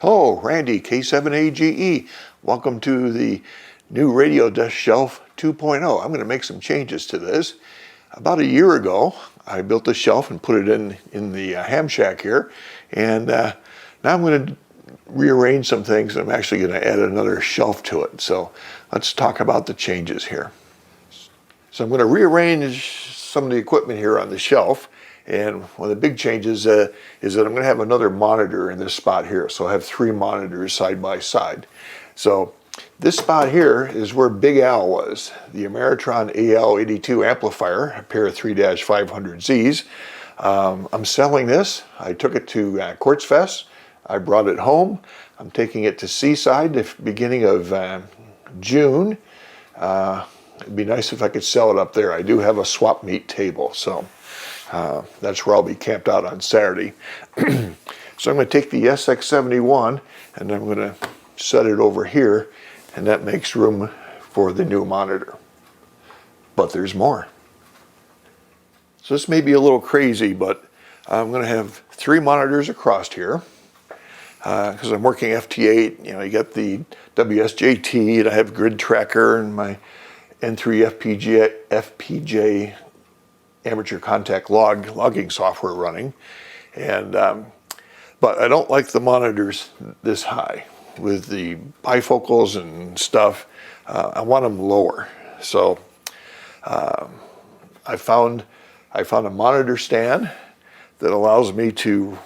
Hello, Randy, K7AGE. Welcome to the new radio desk shelf 2.0. I'm going to make some changes to this. About a year ago, I built this shelf and put it in the Hamshack here. And now I'm going to rearrange some things. I'm actually going to add another shelf to it. So let's talk about the changes here. So I'm going to rearrange some of the equipment here on the shelf. And one of the big changes is that I'm going to have another monitor in this spot here. So I have 3 monitors side by side. So this spot here is where Big Al was, the Ameritron AL82 amplifier, a pair of 3-500Zs. I'm selling this. I took it to Quartz Fest. I brought it home. I'm taking it to Seaside the beginning of June. It'd be nice if I could sell it up there. I do have a swap meet table, so that's where I'll be camped out on Saturday. So I'm going to take the SX71 and I'm going to set it over here, and that makes room for the new monitor. But there's more. So this may be a little crazy, but I'm going to have 3 monitors across here because I'm working FT8. You know, you get the WSJT, and I have Grid Tracker and my N3 FPJ amateur contact logging software running. And but I don't like the monitors this high with the bifocals and stuff. I want them lower. So I found a monitor stand that allows me to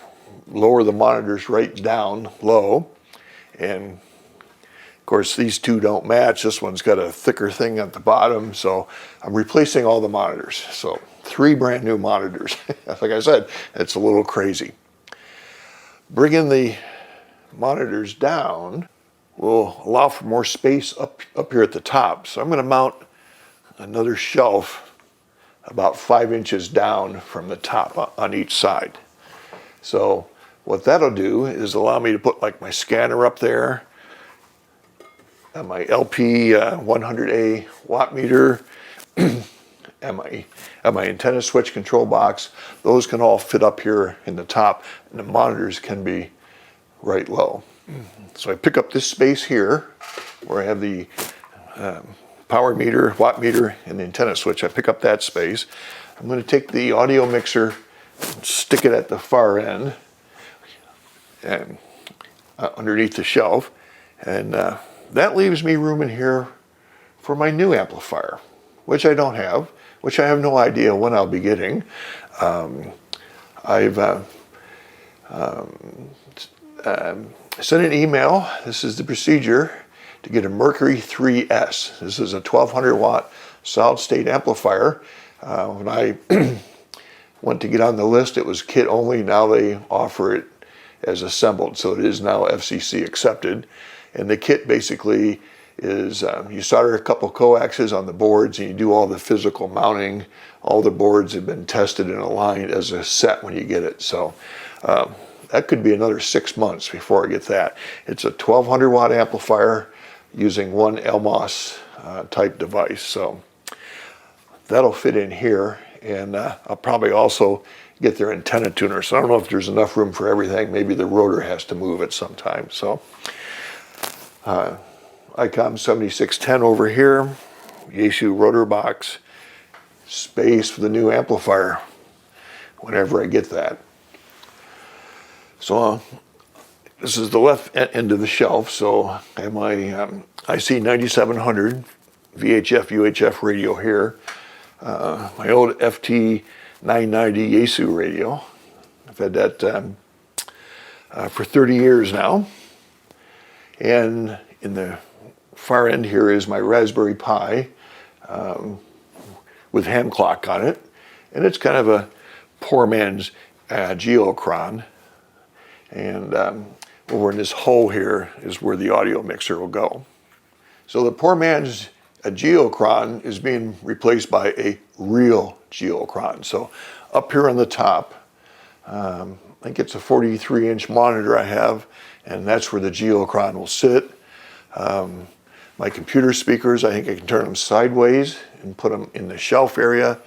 lower the monitors right down low. And of course, these two don't match. This one's got a thicker thing at the bottom. So I'm replacing all the monitors. So 3 brand new monitors. Like I said, it's a little crazy. Bringing the monitors down will allow for more space up here at the top. So I'm going to mount another shelf about 5 inches down from the top on each side. So what that'll do is allow me to put like my scanner up there, and my LP 100A watt meter, and my antenna switch control box. Those can all fit up here in the top, and the monitors can be right low. So I pick up this space here where I have the power meter, watt meter, and the antenna switch. I pick up that space. I'm going to take the audio mixer and stick it at the far end and underneath the shelf, and that leaves me room in here for my new amplifier, which I don't have, which I have no idea when I'll be getting. I've sent an email. This is the procedure to get a Mercury 3S. This is a 1200 watt solid state amplifier. When I went to get on the list, it was kit only. Now they offer it as assembled, so it is now FCC accepted. And the kit basically is you solder a couple coaxes on the boards and you do all the physical mounting. All the boards have been tested and aligned as a set when you get it. So that could be another 6 months before I get that. It's a 1200 watt amplifier using one LMOS type device. So that'll fit in here, and I'll probably also get their antenna tuner. So I don't know if there's enough room for everything. Maybe the rotor has to move at some time. So ICOM 7610 over here, Yaesu rotor box, space for the new amplifier whenever I get that. So this is the left end of the shelf. So I have my IC 9700 VHF UHF radio here, my old FT 990 Yaesu radio. I've had that for 30 years now. And in the far end here is my Raspberry Pi with hand clock on it. And it's kind of a poor man's Geocron. And over in this hole here is where the audio mixer will go. So the poor man's Geocron is being replaced by a real Geocron. So up here on the top, I think it's a 43-inch monitor I have, and that's where the Geocron will sit. My computer speakers, I think I can turn them sideways and put them in the shelf area.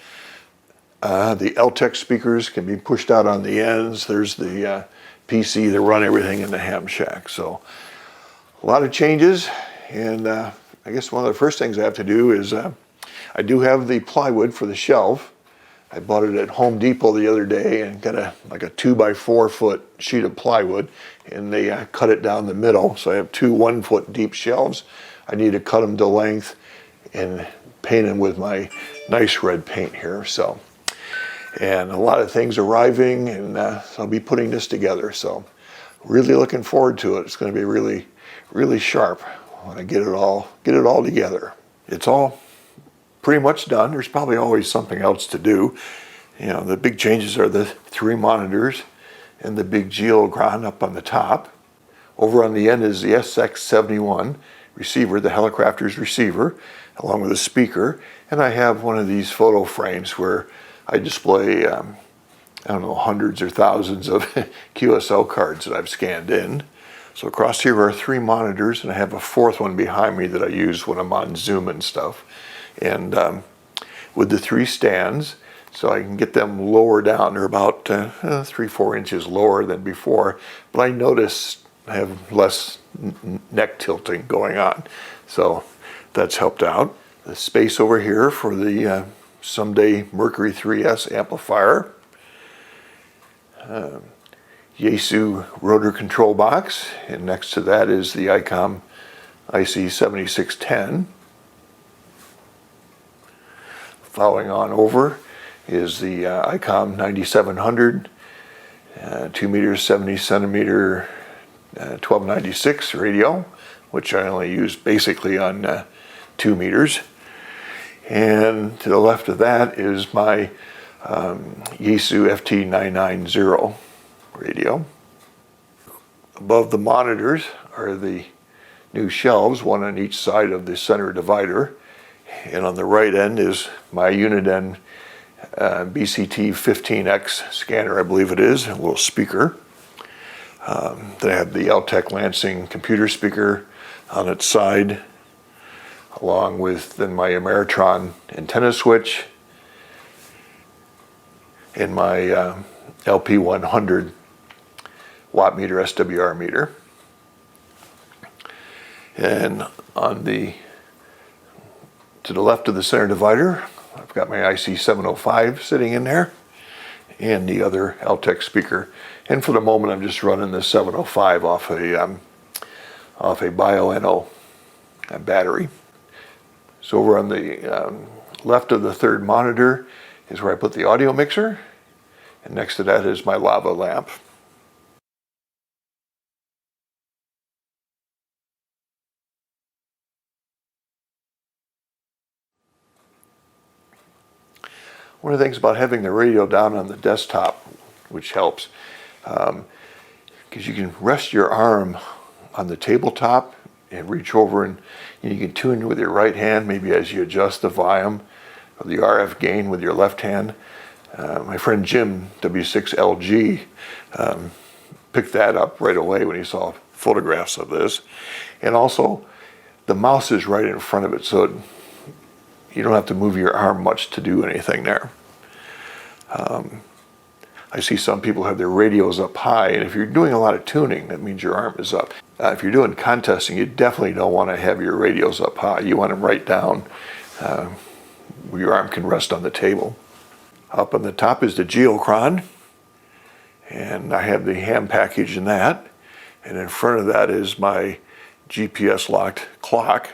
The LTEC speakers can be pushed out on the ends. There's the PC to run everything in the Hamshack. So a lot of changes, and I guess one of the first things I have to do is I do have the plywood for the shelf. I bought it at Home Depot the other day and got like a 2x4 foot sheet of plywood, and they cut it down the middle. So I have two 1 foot deep shelves. I need to cut them to length and paint them with my nice red paint here. So, and a lot of things arriving, and so I'll be putting this together. So really looking forward to it. It's going to be really, really sharp when I get it all together. It's all pretty much done. There's probably always something else to do. You know, the big changes are the 3 monitors and the big Geocron up on the top. Over on the end is the SX71 receiver, the Helicrafter's receiver, along with a speaker. And I have one of these photo frames where I display, I don't know, hundreds or thousands of QSL cards that I've scanned in. So across here are 3 monitors, and I have a 4th one behind me that I use when I'm on Zoom and stuff. And with the 3 stands, so I can get them lower down. They're about 3-4 inches lower than before, but I notice I have less neck tilting going on, so that's helped out. The space over here for the Someday Mercury 3S amplifier. Yaesu rotor control box, and next to that is the ICOM IC7610. Following on over is the ICOM 9700, 2 meters, 70 centimeter, 1296 radio, which I only use basically on 2 meters. And to the left of that is my Yaesu FT990 radio. Above the monitors are the new shelves, one on each side of the center divider. And on the right end is my Uniden BCT15X scanner, I believe it is, a little speaker. Then I have the LTEC Lansing computer speaker on its side, along with then my Ameritron antenna switch and my LP100 watt meter SWR meter. And on to the left of the center divider, I've got my IC705 sitting in there and the other LTEC speaker. And for the moment, I'm just running the 705 off a Bio-NO battery. So over on the left of the 3rd monitor is where I put the audio mixer, and next to that is my lava lamp. One of the things about having the radio down on the desktop, which helps, because you can rest your arm on the tabletop and reach over, and you can tune with your right hand, maybe as you adjust the volume or the RF gain with your left hand. My friend Jim, W6LG, picked that up right away when he saw photographs of this. And also, the mouse is right in front of it, so you don't have to move your arm much to do anything there. I see some people have their radios up high, and if you're doing a lot of tuning, that means your arm is up. If you're doing contesting, you definitely don't want to have your radios up high. You want them right down where your arm can rest on the table. Up on the top is the Geocron, and I have the ham package in that. And in front of that is my GPS locked clock.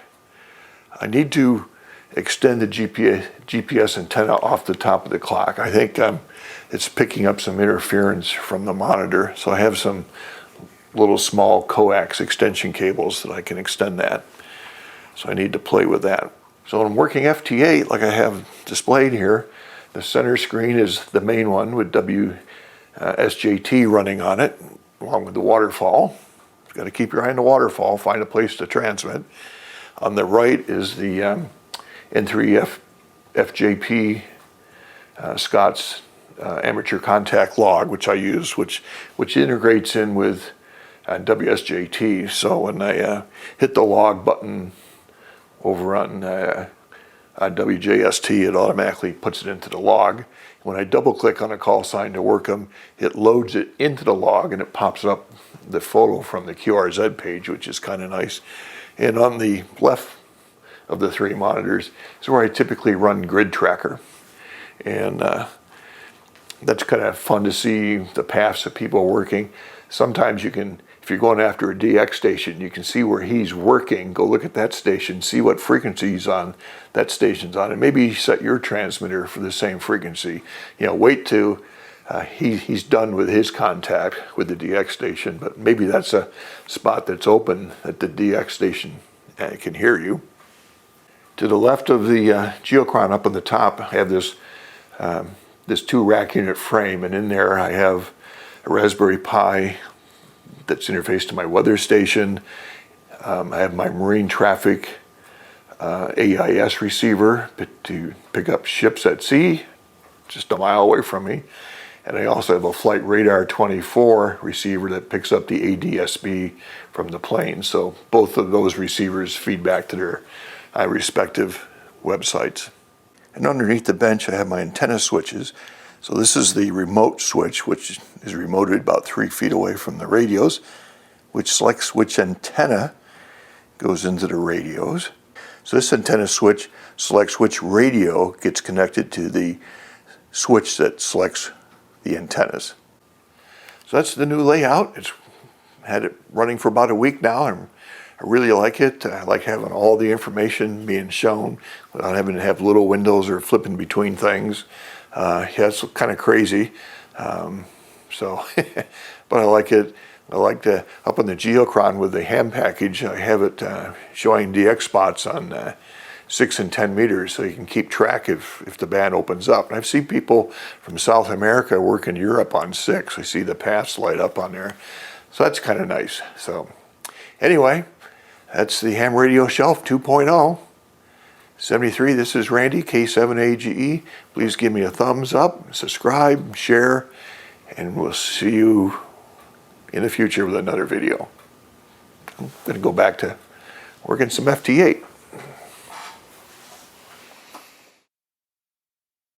I need to extend the GPS antenna off the top of the clock. I think it's picking up some interference from the monitor, so I have some little small coax extension cables that I can extend that. So I need to play with that. So when I'm working FT8, like I have displayed here, the center screen is the main one with WSJT running on it, along with the waterfall. You've got to keep your eye on the waterfall, find a place to transmit. On the right is the N3 FJP Scott's amateur contact log, which I use, which integrates in with WSJT. So when I hit the log button over on WJST, it automatically puts it into the log. When I double click on a call sign to work them, it loads it into the log and it pops up the photo from the QRZ page, which is kind of nice. And on the left of the 3 monitors is where I typically run Grid Tracker. And that's kind of fun to see the paths of people working. Sometimes you can, if you're going after a DX station, you can see where he's working. Go look at that station, see what frequency he's on, that station's on, and maybe set your transmitter for the same frequency. You know, wait till he's done with his contact with the DX station, but maybe that's a spot that's open that the DX station can hear you. To the left of the Geocron up on the top, I have this 2 rack unit frame, and in there I have a Raspberry Pi that's interfaced to my weather station. I have my marine traffic AIS receiver to pick up ships at sea, just a mile away from me. And I also have a Flight Radar 24 receiver that picks up the ADSB from the plane. So both of those receivers feed back to their respective websites. And underneath the bench I have my antenna switches. So this is the remote switch, which is remoted about 3 feet away from the radios, which selects which antenna goes into the radios. So this antenna switch selects which radio gets connected to the switch that selects the antennas. So that's the new layout. It's had it running for about a week now, and I really like it. I like having all the information being shown without having to have little windows or flipping between things. Yeah, it's kind of crazy. But I like it. I like to, up on the Geocron with the ham package, I have it showing DX spots on 6 and 10 meters, so you can keep track if the band opens up. And I've seen people from South America work in Europe on 6. I see the paths light up on there. So that's kind of nice. So anyway, that's the Ham Radio Shelf 2.0. 73, this is Randy, K7AGE. Please give me a thumbs up, subscribe, share, and we'll see you in the future with another video. I'm going to go back to working some FT8.